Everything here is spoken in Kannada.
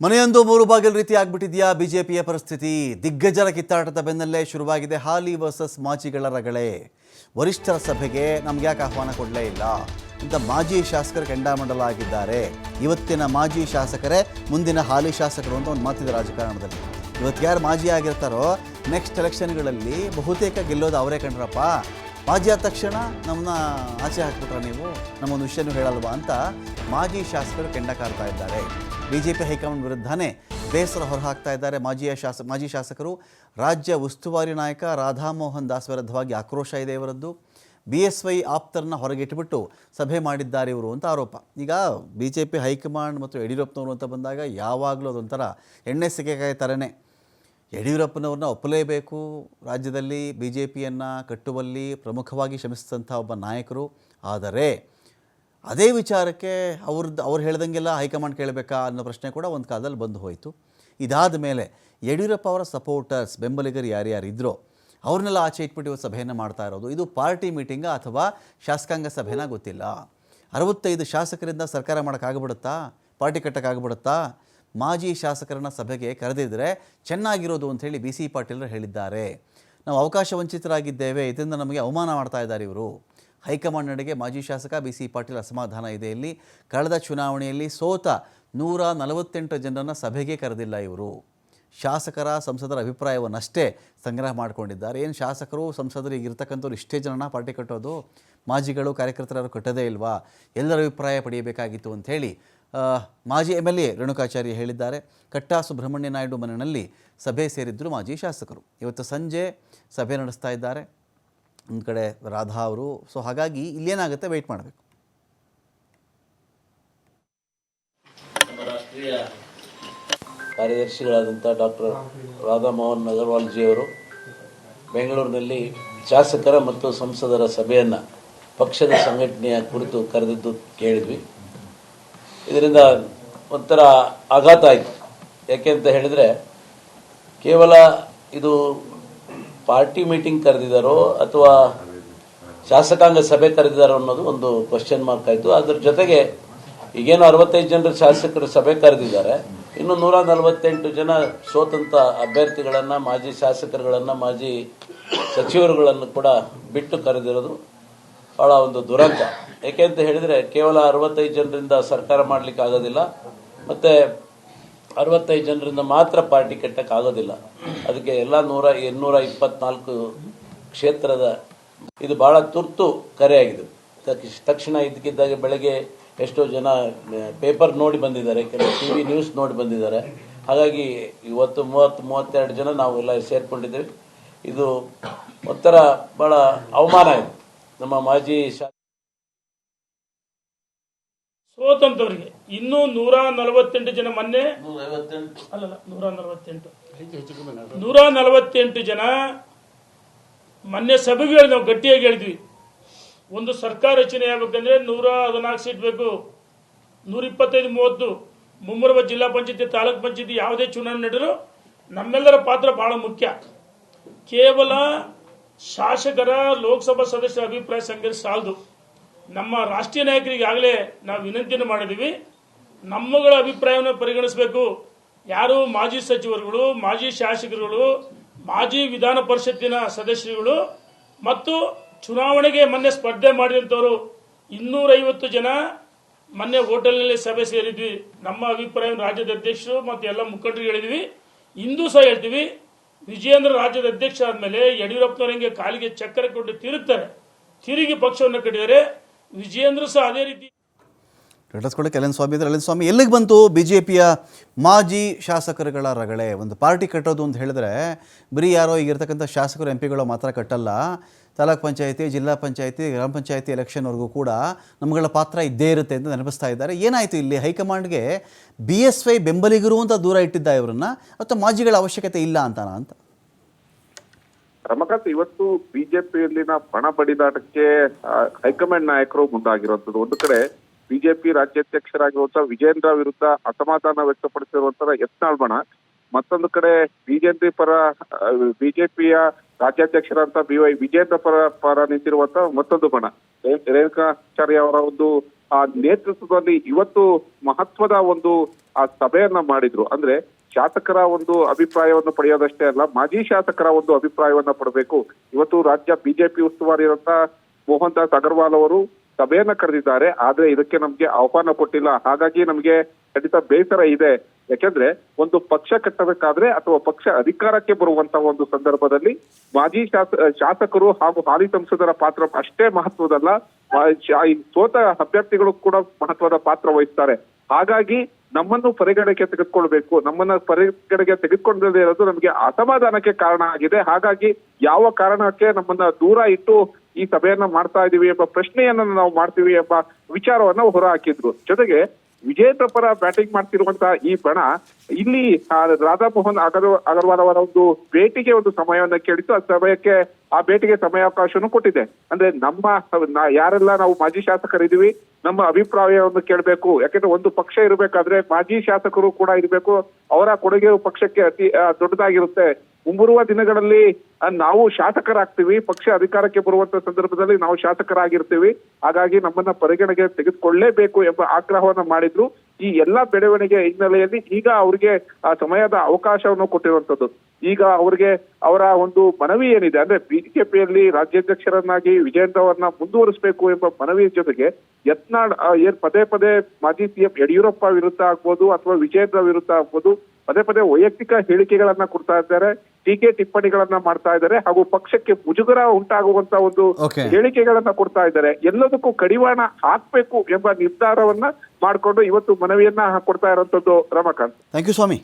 ಮನೆಯೊಂದು ಮೂರು ಬಾಗಿಲು ರೀತಿ ಆಗ್ಬಿಟ್ಟಿದೆಯಾ ಬಿಜೆಪಿಯ ಪರಿಸ್ಥಿತಿ? ದಿಗ್ಗಜರ ಕಿತ್ತಾಟದ ಬೆನ್ನಲ್ಲೇ ಶುರುವಾಗಿದೆ ಹಾಲಿ ವರ್ಸಸ್ ಮಾಜಿಗಳ ರಗಳೆ. ವರಿಷ್ಠರ ಸಭೆಗೆ ನಮ್ಗೆ ಯಾಕೆ ಆಹ್ವಾನ ಕೊಡಲೇ ಇಲ್ಲ ಅಂತ ಮಾಜಿ ಶಾಸಕರು ಕೆಂಡಾಮಂಡಲ ಆಗಿದ್ದಾರೆ. ಇವತ್ತಿನ ಮಾಜಿ ಶಾಸಕರೇ ಮುಂದಿನ ಹಾಲಿ ಶಾಸಕರು ಅಂತ ಒಂದು ಮಾತಿದೆ ರಾಜಕಾರಣದಲ್ಲಿ. ಇವತ್ತು ಯಾರು ಮಾಜಿ ಆಗಿರ್ತಾರೋ ನೆಕ್ಸ್ಟ್ ಎಲೆಕ್ಷನ್ಗಳಲ್ಲಿ ಬಹುತೇಕ ಗೆಲ್ಲೋದು ಅವರೇ ಕಂಡ್ರಪ್ಪ. ಮಾಜಿ ಆದ ತಕ್ಷಣ ನಮ್ಮನ್ನ ಆಚೆ ಹಾಕ್ಬಿಟ್ರ ನೀವು, ನಮ್ಮೊಂದು ವಿಷಯನೂ ಹೇಳಲ್ವಾ ಅಂತ ಮಾಜಿ ಶಾಸಕರು ಕೆಂಡ ಕಾರ್ತಾ ಇದ್ದಾರೆ. ಬಿಜೆಪಿ ಹೈಕಮಾಂಡ್ ವಿರುದ್ಧನೇ ಬೇಸರ ಹೊರಹಾಕ್ತಾ ಇದ್ದಾರೆ ಮಾಜಿ ಶಾಸಕರು. ರಾಜ್ಯ ಉಸ್ತುವಾರಿ ನಾಯಕ ರಾಧಾಮೋಹನ್ ದಾಸ್ ವಿರುದ್ಧವಾಗಿ ಆಕ್ರೋಶ ಇದೆ ಇವರದ್ದು. BSY ಆಪ್ತರನ್ನ ಹೊರಗಿಟ್ಟುಬಿಟ್ಟು ಸಭೆ ಮಾಡಿದ್ದಾರೆ ಇವರು ಅಂತ ಆರೋಪ. ಈಗ BJP ಹೈಕಮಾಂಡ್ ಮತ್ತು ಯಡಿಯೂರಪ್ಪನವರು ಅಂತ ಬಂದಾಗ ಯಾವಾಗಲೂ ಅದೊಂಥರ ಎಣ್ಣೆ ಸಿಕೆಕಾಯಿ ಥರನೇ. ಯಡಿಯೂರಪ್ಪನವ್ರನ್ನ ಒಪ್ಪಲೇಬೇಕು. ರಾಜ್ಯದಲ್ಲಿ BJPಯನ್ನು ಕಟ್ಟುವಲ್ಲಿ ಪ್ರಮುಖವಾಗಿ ಶ್ರಮಿಸಿದಂಥ ಒಬ್ಬ ನಾಯಕರು. ಆದರೆ ಅದೇ ವಿಚಾರಕ್ಕೆ ಅವ್ರು ಹೇಳ್ದಂಗೆಲ್ಲ ಹೈಕಮಾಂಡ್ ಕೇಳಬೇಕಾ ಅನ್ನೋ ಪ್ರಶ್ನೆ ಕೂಡ ಒಂದು ಕಾಲದಲ್ಲಿ ಬಂದು ಹೋಯಿತು. ಇದಾದ ಮೇಲೆ ಯಡಿಯೂರಪ್ಪ ಅವರ ಸಪೋರ್ಟರ್ಸ್, ಬೆಂಬಲಿಗರು ಯಾರ್ಯಾರಿದ್ರೋ ಅವ್ರನ್ನೆಲ್ಲ ಆಚೆ ಇಟ್ಬಿಟ್ಟು ಇವತ್ತು ಸಭೆಯನ್ನು ಮಾಡ್ತಾ ಇರೋದು. ಇದು ಪಾರ್ಟಿ ಮೀಟಿಂಗಾ ಅಥವಾ ಶಾಸಕಾಂಗ ಸಭೆನಾ ಗೊತ್ತಿಲ್ಲ. 65 ಶಾಸಕರಿಂದ ಸರ್ಕಾರ ಮಾಡೋಕ್ಕಾಗ್ಬಿಡುತ್ತಾ? ಪಾರ್ಟಿ ಕಟ್ಟೋಕ್ಕಾಗ್ಬಿಡುತ್ತಾ? ಮಾಜಿ ಶಾಸಕರನ್ನ ಸಭೆಗೆ ಕರೆದಿದ್ದರೆ ಚೆನ್ನಾಗಿರೋದು ಅಂಥೇಳಿ BC ಪಾಟೀಲರು ಹೇಳಿದ್ದಾರೆ. ನಾವು ಅವಕಾಶ ವಂಚಿತರಾಗಿದ್ದೇವೆ, ಇದರಿಂದ ನಮಗೆ ಅವಮಾನ ಮಾಡ್ತಾ ಇದ್ದಾರೆ ಇವರು. ಹೈಕಮಾಂಡ್ ನಡೆಗೆ ಮಾಜಿ ಶಾಸಕ BC ಪಾಟೀಲ್ ಅಸಮಾಧಾನ ಇದೆ. ಇಲ್ಲಿ ಕಳೆದ ಚುನಾವಣೆಯಲ್ಲಿ ಸೋತ 148 ಜನರನ್ನು ಸಭೆಗೆ ಕರೆದಿಲ್ಲ ಇವರು. ಶಾಸಕರ ಸಂಸದರ ಅಭಿಪ್ರಾಯವನ್ನಷ್ಟೇ ಸಂಗ್ರಹ ಮಾಡಿಕೊಂಡಿದ್ದಾರೆ. ಏನು ಶಾಸಕರು ಸಂಸದರು ಈಗ ಇರ್ತಕ್ಕಂಥವ್ರು ಇಷ್ಟೇ ಜನನ ಪಾರ್ಟಿ ಕಟ್ಟೋದು? ಮಾಜಿಗಳು ಕಾರ್ಯಕರ್ತರು ಕಟ್ಟೋದೇ ಇಲ್ವಾ? ಎಲ್ಲರ ಅಭಿಪ್ರಾಯ ಪಡೆಯಬೇಕಾಗಿತ್ತು ಅಂಥೇಳಿ ಮಾಜಿ MLA ರೇಣುಕಾಚಾರ್ಯ ಹೇಳಿದ್ದಾರೆ. ಕಟ್ಟಾ ಸುಬ್ರಹ್ಮಣ್ಯ ನಾಯ್ಡು ಮನೆಯಲ್ಲಿ ಸಭೆ ಸೇರಿದ್ದರು ಮಾಜಿ ಶಾಸಕರು. ಇವತ್ತು ಸಂಜೆ ಸಭೆ ನಡೆಸ್ತಾ ಇದ್ದಾರೆ ಒಂದು ಕಡೆ ರಾಧಾ ಅವರು. ಸೊ ಹಾಗಾಗಿ ಇಲ್ಲೇನಾಗುತ್ತೆ ವೆಯ್ಟ್ ಮಾಡಬೇಕು. ರಾಷ್ಟ್ರೀಯ ಕಾರ್ಯದರ್ಶಿಗಳಾದಂಥ ಡಾಕ್ಟರ್ ರಾಧಾಮೋಹನ್ ಅಗರ್ವಾಲ್ಜಿಯವರು ಬೆಂಗಳೂರಿನಲ್ಲಿ ಶಾಸಕರ ಮತ್ತು ಸಂಸದರ ಸಭೆಯನ್ನು ಪಕ್ಷದ ಸಂಘಟನೆಯ ಕುರಿತು ಕರೆದಿದ್ದು ಕೇಳಿದ್ವಿ. ಇದರಿಂದ ಒಂಥರ ಆಘಾತ ಆಯಿತು. ಯಾಕೆ ಅಂತ ಹೇಳಿದರೆ, ಕೇವಲ ಇದು ಪಾರ್ಟಿ ಮೀಟಿಂಗ್ ಕರೆದಿದ್ದಾರೋ ಅಥವಾ ಶಾಸಕಾಂಗ ಸಭೆ ಕರೆದಿದ್ದಾರೋ ಅನ್ನೋದು ಒಂದು ಕ್ವಶನ್ ಮಾರ್ಕ್ ಆಯಿತು. ಅದ್ರ ಜೊತೆಗೆ ಈಗೇನು 65 ಜನರ ಶಾಸಕರು ಸಭೆ ಕರೆದಿದ್ದಾರೆ, ಇನ್ನು 148 ಜನ ಸೋತಂತ ಅಭ್ಯರ್ಥಿಗಳನ್ನು, ಮಾಜಿ ಶಾಸಕರುಗಳನ್ನು, ಮಾಜಿ ಸಚಿವರುಗಳನ್ನು ಕೂಡ ಬಿಟ್ಟು ಕರೆದಿರೋದು ಬಹಳ ಒಂದು ದುರಂತ. ಏಕೆ ಅಂತ ಹೇಳಿದರೆ, ಕೇವಲ 65 ಜನರಿಂದ ಸರ್ಕಾರ ಮಾಡಲಿಕ್ಕೆ ಆಗೋದಿಲ್ಲ, ಮತ್ತು 65 ಜನರಿಂದ ಮಾತ್ರ ಪಾರ್ಟಿ ಕಟ್ಟಕ್ಕಾಗೋದಿಲ್ಲ. ಅದಕ್ಕೆ ಎಲ್ಲ 224 ಕ್ಷೇತ್ರದ ಇದು ಬಹಳ ತುರ್ತು ಕರೆಯಾಗಿದೆ. ತಕ್ಷಣ ಇದಕ್ಕಿದ್ದಾಗ ಬೆಳಗ್ಗೆ ಎಷ್ಟೋ ಜನ ಪೇಪರ್ ನೋಡಿ ಬಂದಿದ್ದಾರೆ, ಕೆಲವು TV ನ್ಯೂಸ್ ನೋಡಿ ಬಂದಿದ್ದಾರೆ. ಹಾಗಾಗಿ ಇವತ್ತು 30-32 ಜನ ನಾವು ಎಲ್ಲ ಸೇರ್ಕೊಂಡಿದ್ದೇವೆ. ಇದು ಒಂಥರ ಬಹಳ ಅವಮಾನ ಇದೆ ನಮ್ಮ ಮಾಜಿ ಸೋತಂತವರಿಗೆ. ಇನ್ನೂ 148 ಜನ ಮೊನ್ನೆ ಅಲ್ಲಲ್ಲ 148 ಜನ ಮೊನ್ನೆ ಸಭೆಗೆ ನಾವು ಗಟ್ಟಿಯಾಗಿ ಹೇಳಿದ್ವಿ. ಒಂದು ಸರ್ಕಾರ ರಚನೆ ಆಗಬೇಕಂದ್ರೆ 114 ಸೀಟ್ ಬೇಕು, 125-30 ಮುಂಬರುವ ಜಿಲ್ಲಾ ಪಂಚಾಯತಿ, ತಾಲೂಕ್ ಪಂಚಾಯತಿ ಯಾವುದೇ ಚುನಾವಣೆ ನಡೆದರೂ ನಮ್ಮೆಲ್ಲರ ಪಾತ್ರ ಬಹಳ ಮುಖ್ಯ. ಕೇವಲ ಶಾಸಕರ, ಲೋಕಸಭಾ ಸದಸ್ಯರ ಅಭಿಪ್ರಾಯ ಸಂಗ್ರಹಿಸಿ ಸಾಲದು. ನಮ್ಮ ರಾಷ್ಟ್ರೀಯ ನಾಯಕರಿಗೆ ಆಗಲೇ ನಾವು ವಿನಂತಿಯನ್ನು ಮಾಡಿದ್ದೀವಿ, ನಮ್ಮಗಳ ಅಭಿಪ್ರಾಯವನ್ನು ಪರಿಗಣಿಸಬೇಕು. ಯಾರು ಮಾಜಿ ಸಚಿವರುಗಳು, ಮಾಜಿ ಶಾಸಕರುಗಳು, ಮಾಜಿ ವಿಧಾನ ಪರಿಷತ್ತಿನ ಸದಸ್ಯರುಗಳು ಮತ್ತು ಚುನಾವಣೆಗೆ ಮೊನ್ನೆ ಸ್ಪರ್ಧೆ ಮಾಡಿದಂಥವರು 250 ಜನ ಮೊನ್ನೆ ಹೋಟೆಲ್ನಲ್ಲಿ ಸಭೆ ಸೇರಿದ್ವಿ. ನಮ್ಮ ಅಭಿಪ್ರಾಯವನ್ನು ರಾಜ್ಯದ ಅಧ್ಯಕ್ಷರು ಮತ್ತು ಎಲ್ಲ ಮುಖಂಡರಿಗೆ ಹೇಳಿದ್ವಿ. ಇಂದು ಸಹ ಹೇಳ್ತೀವಿ, ವಿಜಯೇಂದ್ರ ರಾಜ್ಯದ ಅಧ್ಯಕ್ಷ ಆದಮೇಲೆ ಯಡಿಯೂರಪ್ಪನವರಿಗೆ ಕಾಲಿಗೆ ಚಕ್ಕರೆ ಕೊಟ್ಟು ತಿರುಗಿ ಪಕ್ಷವನ್ನು ಕಟ್ಟಿದ್ದಾರೆ. ವಿಜಯೇಂದ್ರ ಸಹ ಅದೇ ರೀತಿ. ಎಲೆನ್ ಸ್ವಾಮಿ ಎಲ್ಲಿಗೆ ಬಂತು BJPಯ ಮಾಜಿ ಶಾಸಕರುಗಳ ರಗಳೆ? ಒಂದು ಪಾರ್ಟಿ ಕಟ್ಟೋದು ಅಂತ ಹೇಳಿದ್ರೆ ಬರೀ ಯಾರೋ ಈಗಿರ್ತಕ್ಕಂಥ ಶಾಸಕರು MP ಗಳು ಮಾತ್ರ ಕಟ್ಟಲ್ಲ. ತಾಲೂಕ್ ಪಂಚಾಯತಿ, ಜಿಲ್ಲಾ ಪಂಚಾಯತಿ, ಗ್ರಾಮ ಪಂಚಾಯತಿ ಎಲೆಕ್ಷನ್ವರೆಗೂ ಕೂಡ ನಮ್ಮಗಳ ಪಾತ್ರ ಇದ್ದೇ ಇರುತ್ತೆ ಅಂತ ನೆನಪಿಸ್ತಾ ಇದ್ದಾರೆ. ಏನಾಯಿತು ಇಲ್ಲಿ? ಹೈಕಮಾಂಡ್ಗೆ BSY ಬೆಂಬಲಿಗರು ಅಂತ ದೂರ ಇಟ್ಟಿದ್ದ ಇವರನ್ನ, ಅಥವಾ ಮಾಜಿಗಳ ಅವಶ್ಯಕತೆ ಇಲ್ಲ ಅಂತ? ರಮಕಾಂತ್, ಇವತ್ತು ಬಿಜೆಪಿಯಲ್ಲಿನ ಬಣ ಬಡಿದಾಟಕ್ಕೆ ಹೈಕಮಾಂಡ್ ನಾಯಕರು ಮುಂದಾಗಿರುವಂತದ್ದು. ಒಂದು ಕಡೆ ಬಿಜೆಪಿ ರಾಜ್ಯಾಧ್ಯಕ್ಷರಾಗಿರುವಂತಹ ವಿಜೇಂದ್ರ ವಿರುದ್ಧ ಅಸಮಾಧಾನ ವ್ಯಕ್ತಪಡಿಸಿರುವಂತಹ ಯತ್ನಾಳ್ ಬಣ, ಮತ್ತೊಂದು ಕಡೆ ಬಿಜೆಪಿಯ ರಾಜ್ಯಾಧ್ಯಕ್ಷರಂತ BY ವಿಜೇಂದ್ರ ಪರ ನಿಂತಿರುವಂತಹ ಮತ್ತೊಂದು ಬಣ, ರೇಣುಕಾಚಾರ್ಯ ಅವರ ಒಂದು ನೇತೃತ್ವದಲ್ಲಿ ಇವತ್ತು ಮಹತ್ವದ ಒಂದು ಸಭೆಯನ್ನ ಮಾಡಿದ್ರು. ಅಂದ್ರೆ ಶಾಸಕರ ಒಂದು ಅಭಿಪ್ರಾಯವನ್ನು ಪಡೆಯೋದಷ್ಟೇ ಅಲ್ಲ, ಮಾಜಿ ಶಾಸಕರ ಒಂದು ಅಭಿಪ್ರಾಯವನ್ನ ಪಡಬೇಕು. ಇವತ್ತು ರಾಜ್ಯ ಬಿಜೆಪಿ ಉಸ್ತುವಾರಿ ಇರುವಂತ ಮೋಹನ್ ದಾಸ್ ಅಗರ್ವಾಲ್ ಅವರು ಸಭೆಯನ್ನ ಕರೆದಿದ್ದಾರೆ, ಆದ್ರೆ ಇದಕ್ಕೆ ನಮ್ಗೆ ಆಹ್ವಾನ ಕೊಟ್ಟಿಲ್ಲ. ಹಾಗಾಗಿ ನಮ್ಗೆ ಖಂಡಿತ ಬೇಸರ ಇದೆ. ಯಾಕೆಂದ್ರೆ ಒಂದು ಪಕ್ಷ ಕಟ್ಟಬೇಕಾದ್ರೆ ಅಥವಾ ಪಕ್ಷ ಅಧಿಕಾರಕ್ಕೆ ಬರುವಂತ ಒಂದು ಸಂದರ್ಭದಲ್ಲಿ ಮಾಜಿ ಶಾಸಕರು ಹಾಗೂ ಹಾಲಿ ಸಂಸದರ ಪಾತ್ರ ಅಷ್ಟೇ ಮಹತ್ವದಲ್ಲ, ಸೋತ ಅಭ್ಯರ್ಥಿಗಳು ಕೂಡ ಮಹತ್ವದ ಪಾತ್ರ ವಹಿಸ್ತಾರೆ. ಹಾಗಾಗಿ ನಮ್ಮನ್ನು ಪರಿಗಣನೆಗೆ ತೆಗೆದುಕೊಳ್ಬೇಕು. ನಮ್ಮನ್ನ ಪರಿಗಣನೆಗೆ ತೆಗೆದುಕೊಳ್ಳದೇ ಇರೋದು ನಮಗೆ ಅಸಮಾಧಾನಕ್ಕೆ ಕಾರಣ ಆಗಿದೆ. ಹಾಗಾಗಿ ಯಾವ ಕಾರಣಕ್ಕೆ ನಮ್ಮನ್ನ ದೂರ ಇಟ್ಟು ಈ ಸಭೆಯನ್ನ ಮಾಡ್ತಾ ಇದೀವಿ ಎಂಬ ಪ್ರಶ್ನೆಯನ್ನ ನಾವು ಮಾಡ್ತೀವಿ ಎಂಬ ವಿಚಾರವನ್ನ ಹೊರ ಹಾಕಿದ್ರು. ಜೊತೆಗೆ ವಿಜೇಂದ್ರ ಪರ ಬ್ಯಾಟಿಂಗ್ ಮಾಡ್ತಿರುವಂತಹ ಈ ಬಣ ಇಲ್ಲಿ ರಾಧಾಮೋಹನ್ ಅಗರ್ವಾಲ್ ಅವರ ಒಂದು ಭೇಟಿಗೆ ಒಂದು ಸಮಯವನ್ನ ಕೇಳಿತ್ತು. ಆ ಭೇಟಿಗೆ ಸಮಯಾವಕಾಶವನ್ನು ಕೊಟ್ಟಿದೆ. ಅಂದ್ರೆ ಯಾರೆಲ್ಲ ನಾವು ಮಾಜಿ ಶಾಸಕರಿದ್ದೀವಿ, ನಮ್ಮ ಅಭಿಪ್ರಾಯವನ್ನು ಕೇಳಬೇಕು. ಯಾಕಂದ್ರೆ ಒಂದು ಪಕ್ಷ ಇರಬೇಕಾದ್ರೆ ಮಾಜಿ ಶಾಸಕರು ಕೂಡ ಇರಬೇಕು. ಅವರ ಕೊಡುಗೆ ಪಕ್ಷಕ್ಕೆ ಅತಿ ದೊಡ್ಡದಾಗಿರುತ್ತೆ. ಮುಂಬರುವ ದಿನಗಳಲ್ಲಿ ನಾವು ಶಾಸಕರಾಗ್ತೀವಿ, ಪಕ್ಷ ಅಧಿಕಾರಕ್ಕೆ ಬರುವಂತ ಸಂದರ್ಭದಲ್ಲಿ ನಾವು ಶಾಸಕರಾಗಿರ್ತೀವಿ. ಹಾಗಾಗಿ ನಮ್ಮನ್ನ ಪರಿಗಣನೆಗೆ ತೆಗೆದುಕೊಳ್ಳಲೇಬೇಕು ಎಂಬ ಆಗ್ರಹವನ್ನ ಮಾಡಿದ್ರು. ಈ ಎಲ್ಲಾ ಬೆಳವಣಿಗೆ ಹಿನ್ನೆಲೆಯಲ್ಲಿ ಈಗ ಅವ್ರಿಗೆ ಸಮಯದ ಅವಕಾಶವನ್ನು ಕೊಟ್ಟಿರುವಂತದ್ದು. ಈಗ ಅವ್ರಿಗೆ ಅವರ ಒಂದು ಮನವಿ ಏನಿದೆ ಅಂದ್ರೆ ಬಿಜೆಪಿಯಲ್ಲಿ ರಾಜ್ಯಾಧ್ಯಕ್ಷರನ್ನಾಗಿ ವಿಜೇಂದ್ರ ಅವರನ್ನ ಮುಂದುವರಿಸಬೇಕು ಎಂಬ ಮನವಿ ಜೊತೆಗೆ ಯತ್ನಾಳ್ ಪದೇ ಪದೇ ಮಾಜಿ ಸಿಎಂ ಯಡಿಯೂರಪ್ಪ ವಿರುದ್ಧ ಆಗ್ಬೋದು ಅಥವಾ ವಿಜೇಂದ್ರ ವಿರುದ್ಧ ಆಗ್ಬೋದು ಪದೇ ಪದೇ ವೈಯಕ್ತಿಕ ಹೇಳಿಕೆಗಳನ್ನ ಕೊಡ್ತಾ ಇದ್ದಾರೆ, ಟೀಕೆ ಟಿಪ್ಪಣಿಗಳನ್ನ ಮಾಡ್ತಾ ಇದ್ದಾರೆ, ಹಾಗೂ ಪಕ್ಷಕ್ಕೆ ಮುಜುಗರ ಉಂಟಾಗುವಂತ ಒಂದು ಹೇಳಿಕೆಗಳನ್ನ ಕೊಡ್ತಾ ಇದ್ದಾರೆ. ಎಲ್ಲದಕ್ಕೂ ಕಡಿವಾಣ ಹಾಕ್ಬೇಕು ಎಂಬ ನಿರ್ಧಾರವನ್ನ ಮಾಡಿಕೊಂಡು ಇವತ್ತು ಮನವಿಯನ್ನ ಕೊಡ್ತಾ ಇರುವಂತದ್ದು. Ramakant, thank you Swami.